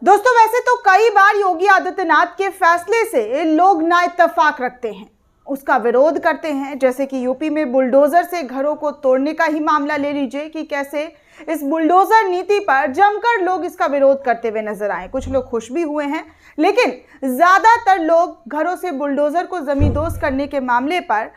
दोस्तों वैसे तो कई बार योगी आदित्यनाथ के फैसले से लोग ना इत्तेफाक रखते हैं, उसका विरोध करते हैं। जैसे कि यूपी में बुलडोजर से घरों को तोड़ने का ही मामला ले लीजिए कि कैसे इस बुलडोजर नीति पर जमकर लोग इसका विरोध करते हुए नजर आए। कुछ लोग खुश भी हुए हैं, लेकिन ज्यादातर लोग घरों से बुलडोजर को जमींदोज करने के मामले पर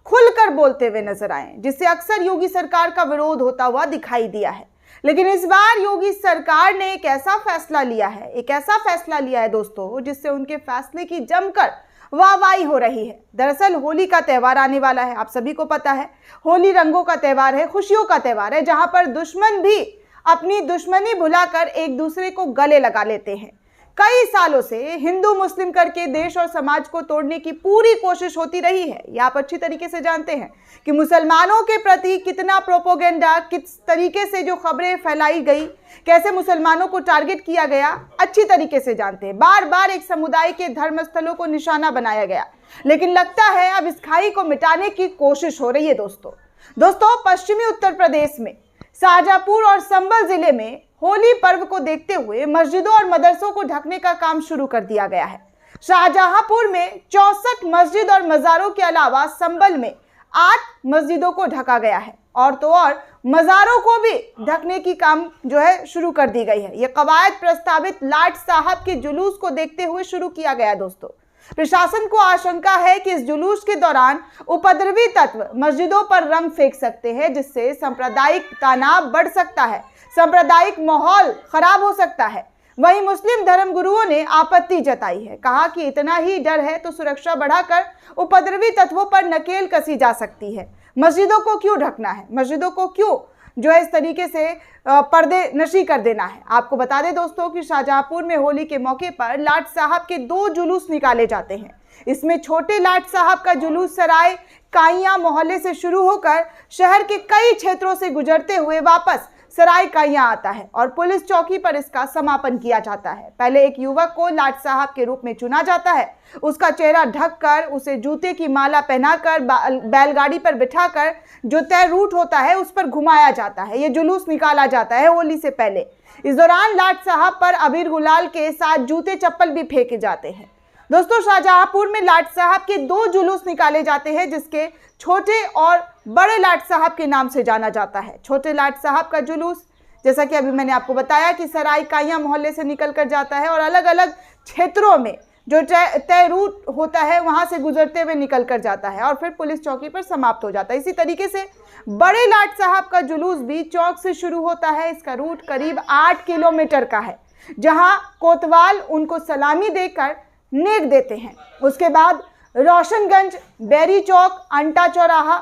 खुलकर बोलते हुए नजर आए, जिससे अक्सर योगी सरकार का विरोध होता हुआ दिखाई दिया है। लेकिन इस बार योगी सरकार ने एक ऐसा फैसला लिया है दोस्तों, जिससे उनके फैसले की जमकर वाहवाही हो रही है। दरअसल होली का त्यौहार आने वाला है, आप सभी को पता है। होली रंगों का त्यौहार है, खुशियों का त्यौहार है, जहां पर दुश्मन भी अपनी दुश्मनी भुलाकर एक दूसरे को गले लगा लेते हैं। कई सालों से हिंदू मुस्लिम करके देश और समाज को तोड़ने की पूरी कोशिश होती रही है। ये आप अच्छी तरीके से जानते हैं कि मुसलमानों के प्रति कितना प्रोपोगेंडा, किस तरीके से जो खबरें फैलाई गई, कैसे मुसलमानों को टारगेट किया गया, अच्छी तरीके से जानते हैं। बार बार एक समुदाय के धर्म स्थलों को निशाना बनाया गया, लेकिन लगता है अब इस खाई को मिटाने की कोशिश हो रही है। दोस्तों पश्चिमी उत्तर प्रदेश में शाहजहांपुर और संभल जिले में होली पर्व को देखते हुए मस्जिदों और मदरसों को ढकने का काम शुरू कर दिया गया है। शाहजहांपुर में 64 मस्जिद और मज़ारों के अलावा संभल में 8 मस्जिदों को ढका गया है, और तो और मज़ारों को भी ढकने की काम जो है शुरू कर दी गई है। यह कवायद प्रस्तावित लाट साहब के जुलूस को देखते हुए शुरू किया गया। दोस्तों प्रशासन को आशंका है कि इस जुलूस के दौरान उपद्रवी तत्व मस्जिदों पर रंग फेंक सकते हैं, जिससे सांप्रदायिक तनाव बढ़ सकता है, सांप्रदायिक माहौल खराब हो सकता है। वहीं मुस्लिम धर्मगुरुओं ने आपत्ति जताई है, कहा कि इतना ही डर है तो सुरक्षा बढ़ाकर उपद्रवी तत्वों पर नकेल कसी जा सकती है। मस्जिदों को क्यों ढकना है, मस्जिदों को क्यों जो है इस तरीके से पर्दे नशी कर देना है। आपको बता दें दोस्तों कि शाहजहांपुर में होली के मौके पर लाट साहब के 2 जुलूस निकाले जाते हैं। इसमें छोटे लाट साहब का जुलूस सराय काइयां मोहल्ले से शुरू होकर शहर के कई क्षेत्रों से गुजरते हुए वापस सराय काइयां आता है और पुलिस चौकी पर इसका समापन किया जाता है। पहले एक युवक को लाट साहब के रूप में चुना जाता है, उसका चेहरा ढककर, उसे जूते की माला पहनाकर, बैलगाड़ी पर बिठाकर जो तय रूट होता है उस पर घुमाया जाता है। ये जुलूस निकाला जाता है होली से पहले। इस दौरान लाट साहब पर अबीर गुलाल के साथ जूते चप्पल भी फेंके जाते हैं। दोस्तों शाहजहांपुर में लाट साहब के 2 जुलूस निकाले जाते हैं, जिसके छोटे और बड़े लाट साहब के नाम से जाना जाता है। छोटे लाट साहब का जुलूस, जैसा कि अभी मैंने आपको बताया कि सराय काइयां मोहल्ले से निकल कर जाता है और अलग अलग क्षेत्रों में जो तय रूट होता है वहां से गुजरते हुए निकल कर जाता है और फिर पुलिस चौकी पर समाप्त हो जाता है। इसी तरीके से बड़े लाट साहब का जुलूस भी चौक से शुरू होता है। इसका रूट करीब 8 किलोमीटर का है, जहां कोतवाल उनको सलामी देकर नेक देते हैं। उसके बाद रोशनगंज, बैरी चौक, अंटा चौराहा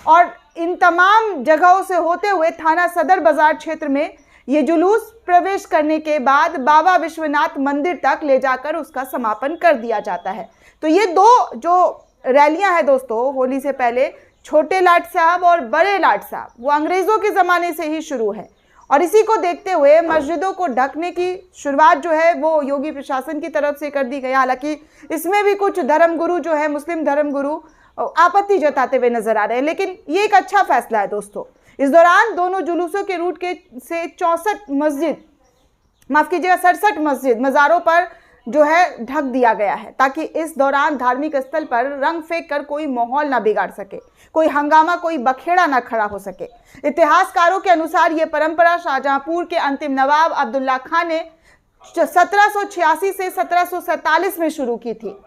और इन तमाम जगहों से होते हुए थाना सदर बाजार क्षेत्र में ये जुलूस प्रवेश करने के बाद बाबा विश्वनाथ मंदिर तक ले जाकर उसका समापन कर दिया जाता है। तो ये 2 जो रैलियां हैं दोस्तों होली से पहले, छोटे लाट साहब और बड़े लाट साहब, वो अंग्रेज़ों के ज़माने से ही शुरू है और इसी को देखते हुए मस्जिदों को ढकने की शुरुआत जो है वो योगी प्रशासन की तरफ से कर दी गई। हालांकि इसमें भी कुछ धर्मगुरु जो है, मुस्लिम धर्मगुरु, आपत्ति जताते हुए नजर आ रहे हैं, लेकिन ये एक अच्छा फैसला है दोस्तों। इस दौरान दोनों जुलूसों के रूट के से 67 मस्जिद मज़ारों पर जो है ढक दिया गया है, ताकि इस दौरान धार्मिक स्थल पर रंग फेंक कर कोई माहौल ना बिगाड़ सके, कोई हंगामा, कोई बखेड़ा ना खड़ा हो सके। इतिहासकारों के अनुसार ये परंपरा शाहजहांपुर के अंतिम नवाब अब्दुल्ला खान ने 1786 से 1747 में शुरू की थी।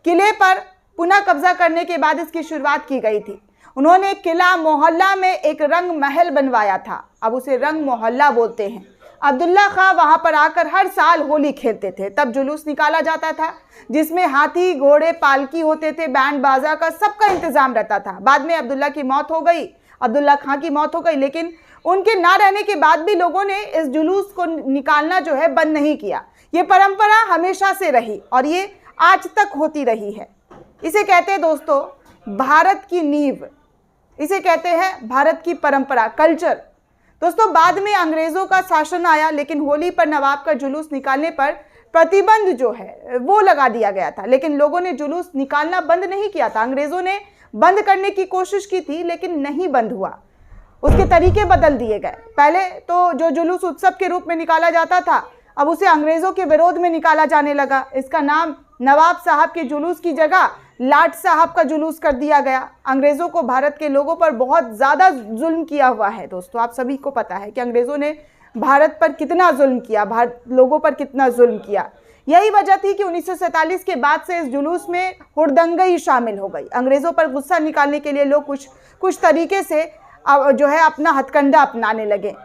किले पर पुनः कब्जा करने के बाद इसकी शुरुआत की गई थी। उन्होंने किला मोहल्ला में एक रंग महल बनवाया था, अब उसे रंग मोहल्ला बोलते हैं। अब्दुल्ला खां वहां पर आकर हर साल होली खेलते थे। तब जुलूस निकाला जाता था जिसमें हाथी, घोड़े, पालकी होते थे, बैंड बाजा का सबका इंतजाम रहता था। बाद में अब्दुल्ला खां की मौत हो गई, लेकिन उनके ना रहने के बाद भी लोगों ने इस जुलूस को निकालना जो है बंद नहीं किया। ये परंपरा हमेशा से रही और ये आज तक होती रही है। इसे कहते हैं दोस्तों भारत की नींव, इसे कहते हैं भारत की परंपरा, कल्चर। दोस्तों बाद में अंग्रेजों का शासन आया, लेकिन होली पर नवाब का जुलूस निकालने पर प्रतिबंध जो है वो लगा दिया गया था, लेकिन लोगों ने जुलूस निकालना बंद नहीं किया था। अंग्रेजों ने बंद करने की कोशिश की थी, लेकिन नहीं बंद हुआ, उसके तरीके बदल दिए गए। पहले तो जो जुलूस उत्सव के रूप में निकाला जाता था, अब उसे अंग्रेजों के विरोध में निकाला जाने लगा। इसका नाम नवाब साहब के जुलूस की जगह लाट साहब का जुलूस कर दिया गया। अंग्रेजों को भारत के लोगों पर बहुत ज़्यादा जुल्म किया हुआ है दोस्तों। आप सभी को पता है कि अंग्रेज़ों ने भारत पर कितना जुल्म किया, भारत लोगों पर कितना जुल्म किया। यही वजह थी कि 1947 के बाद से इस जुलूस में हुड़दंगई शामिल हो गई। अंग्रेज़ों पर गुस्सा निकालने के लिए लोग कुछ तरीके से जो है अपना हथकंडा अपनाने लगे।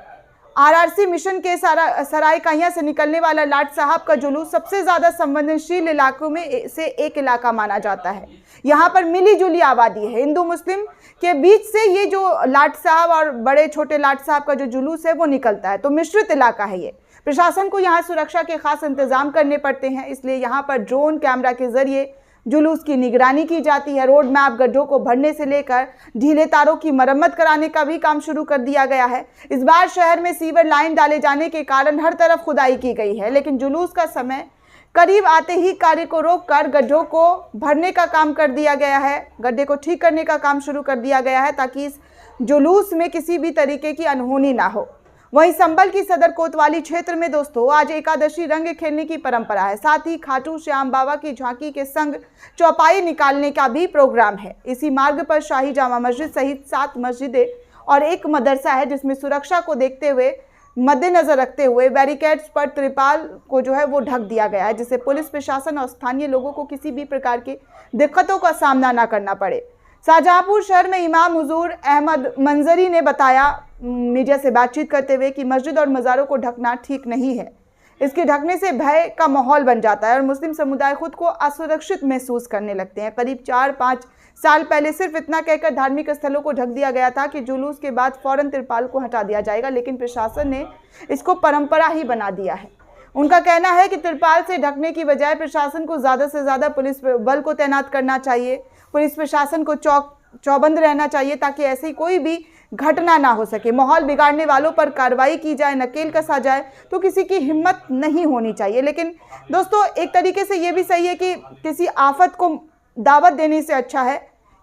आरआरसी मिशन के सरायकाइयां से निकलने वाला लाट साहब का जुलूस सबसे ज़्यादा संवेदनशील इलाकों में से एक इलाका माना जाता है। यहाँ पर मिली जुली आबादी है। हिंदू मुस्लिम के बीच से ये जो लाट साहब और बड़े छोटे लाट साहब का जो जुलूस है वो निकलता है, तो मिश्रित इलाका है ये। प्रशासन को यहाँ सुरक्षा के खास इंतजाम करने पड़ते हैं, इसलिए यहाँ पर ड्रोन कैमरा के जरिए जुलूस की निगरानी की जाती है। रोड मैप गड्ढों को भरने से लेकर ढीले तारों की मरम्मत कराने का भी काम शुरू कर दिया गया है। इस बार शहर में सीवर लाइन डाले जाने के कारण हर तरफ खुदाई की गई है, लेकिन जुलूस का समय करीब आते ही कार्य को रोककर गड्ढों को भरने का काम कर दिया गया है। गड्ढे को ठीक करने का काम शुरू कर दिया गया है ताकि इस जुलूस में किसी भी तरीके की अनहोनी ना हो। वहीं संभल की सदर कोतवाली क्षेत्र में दोस्तों आज एकादशी रंग खेलने की परंपरा है। साथ ही खाटू श्याम बाबा की झांकी के संग चौपाई निकालने का भी प्रोग्राम है। इसी मार्ग पर शाही जामा मस्जिद सहित 7 मस्जिदें और एक मदरसा है, जिसमें सुरक्षा को देखते हुए मद्देनजर रखते हुए बैरिकेड्स पर त्रिपाल को जो है वो ढक दिया गया है, जिससे पुलिस प्रशासन और स्थानीय लोगों को किसी भी प्रकार की दिक्कतों का सामना न करना पड़े। शाहजहांपुर शहर में इमाम हुजूर अहमद मंजरी ने बताया मीडिया से बातचीत करते हुए कि मस्जिद और मज़ारों को ढकना ठीक नहीं है। इसके ढकने से भय का माहौल बन जाता है और मुस्लिम समुदाय खुद को असुरक्षित महसूस करने लगते हैं। करीब 4-5 साल पहले सिर्फ इतना कहकर धार्मिक स्थलों को ढक दिया गया था कि जुलूस के बाद फौरन तिरपाल को हटा दिया जाएगा, लेकिन प्रशासन ने इसको परंपरा ही बना दिया है। उनका कहना है कि तिरपाल से ढकने की बजाय प्रशासन को ज़्यादा से ज़्यादा पुलिस बल को तैनात करना चाहिए। पुलिस प्रशासन को चौबंद रहना चाहिए ताकि ऐसी कोई भी घटना ना हो सके। माहौल बिगाड़ने वालों पर कार्रवाई की जाए, नकेल कसा जाए तो किसी की हिम्मत नहीं होनी चाहिए। लेकिन दोस्तों एक तरीके से ये भी सही है कि किसी आफत को दावत देने से अच्छा है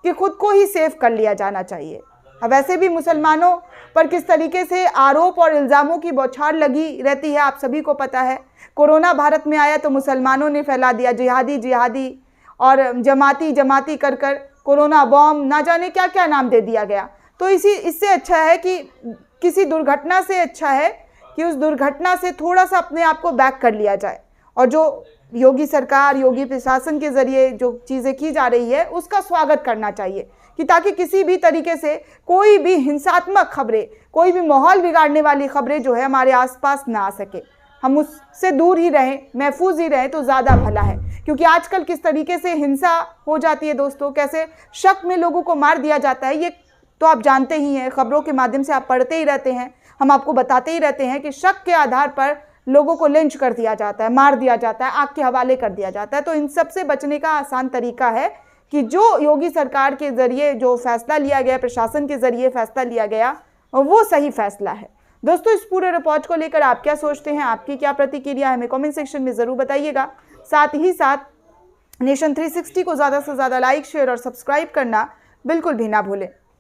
कि खुद को ही सेफ कर लिया जाना चाहिए। अब वैसे भी मुसलमानों पर किस तरीके से आरोप और इल्ज़ामों की बौछार लगी रहती है, आप सभी को पता है। कोरोना भारत में आया तो मुसलमानों ने फैला दिया जिहादी और जमाती कर कोरोना बॉम्ब, ना जाने क्या क्या नाम दे दिया गया। तो इससे अच्छा है कि किसी दुर्घटना से अच्छा है कि उस दुर्घटना से थोड़ा सा अपने आप को बैक कर लिया जाए और जो योगी सरकार, योगी प्रशासन के ज़रिए जो चीज़ें की जा रही है उसका स्वागत करना चाहिए कि ताकि किसी भी तरीके से कोई भी हिंसात्मक खबरें, कोई भी माहौल बिगाड़ने वाली खबरें जो है हमारे आसपास ना आ सके। हम उससे दूर ही रहें, महफूज ही रहें तो ज़्यादा भला है। क्योंकि आजकल किस तरीके से हिंसा हो जाती है दोस्तों, कैसे शक में लोगों को मार दिया जाता है, ये तो आप जानते ही हैं। खबरों के माध्यम से आप पढ़ते ही रहते हैं, हम आपको बताते ही रहते हैं कि शक के आधार पर लोगों को लिंच कर दिया जाता है, मार दिया जाता है, आग के हवाले कर दिया जाता है। तो इन सब से बचने का आसान तरीका है कि जो योगी सरकार के ज़रिए जो फैसला लिया गया, प्रशासन के ज़रिए फैसला लिया गया, वो सही फैसला है। दोस्तों इस पूरे रिपोर्ट को लेकर आप क्या सोचते हैं, आपकी क्या प्रतिक्रिया है, हमें कमेंट सेक्शन में ज़रूर बताइएगा। साथ ही साथ नेशन 360 को ज़्यादा से ज़्यादा लाइक, शेयर और सब्सक्राइब करना बिल्कुल भी ना भूलें।